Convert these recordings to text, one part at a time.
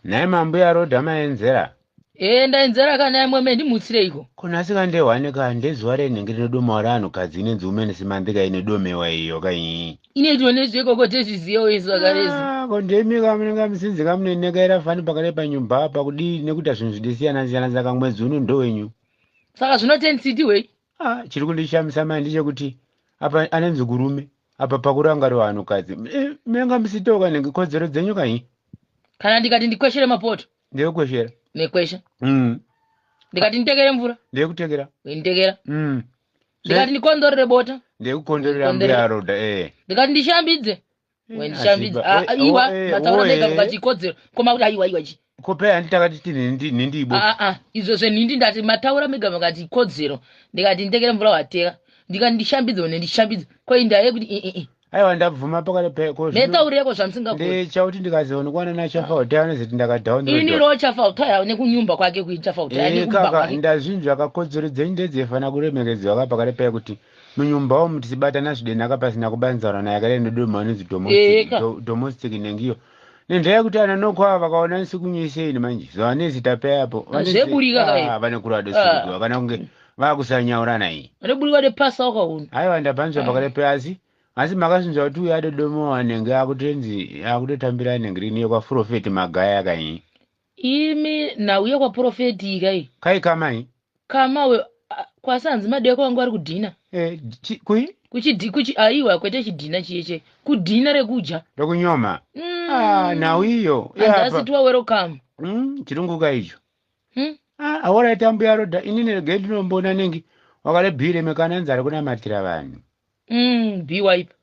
naye mambuya rodha maenzera ndaenzera kana yamwe me ndimutsireiko kunasika ndewanika ndezuva renhenge rinodoma ranhukadzi inenzi women's month inodomewa iyo kaii ine tionezvekoko tezviziyewo isu vakarezi kondemika munenge musinzika munenekaira fani pakare panyumba apa kudii nekuti zvinhu zvidisiyana-siyana saka mwedzi uno ndowenyu saka zvinotensiti wei chiri kundishamisa mani ndechekuti apa anenzi kurume apa pakurangariwa vanhukadzi munenge musitoka nenge kodzero dzenyu kaii kana ndikati ndikweshere mapoto ndekukweshera nekwesha ndikati nditekere mvura ndekutekera nditekera ndikati ndikondorere bota ndekukondorera mbuya rodha ndikati ndishambidze wendishambidze iwa mataura ndega mukati ikodzero koma kuti aiwa chi kopea handitakati ti nindibo izvo zvenhindi ndati mataura mega mukati ikodzero ndikati nditekere mvura wateka ndikati ndishambidze one ndishambidze koindaye kuti aiwa ndabvuma pakati peko metaureko zvamusingakoni ndechauti ndikazoonekwana nachafauta anozoti ndakadhaunload iniro chafauta nekunyumba kwake kuchafauta ndazvinhu akakodzero dzenyu ndedzefana kuremekedziwa ka pakati pekuti munyumba umu tichibatana zvidenaka pasina kubanzarwa naye akadai nodoma anonzi domestic nengiyo nendaya yekuti ana nokwava vakaona nisikunyoiseni manje zvanezi tapeyapo vanekurwadosiriwa kana kunge vakusanyaurana iyi vaneburika nepasa wakaona aiwa ndabhanzwa pakati peasi asi makazvinzwa kuti uyo adodomowa nenge akutenzi akutotambira nenge riniyo kwaprofeti magaya kai imi nauye kwaprofeti kai kai kamai kamawe kwasanzi madeko wangu ari kudhina aiwa kwete chidhina chiyeche kudhina rekuja rekunyoma nhau iyo andasitiwa welcome chirunguka icho awaraita mbuya rodha inini rege ndinombona nengi wakalebhire mekananzari kunamatira vanhu biwaipa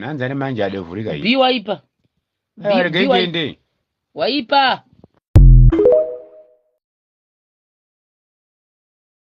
hanzane manje adevhurika biwaipa rege ndiende waipa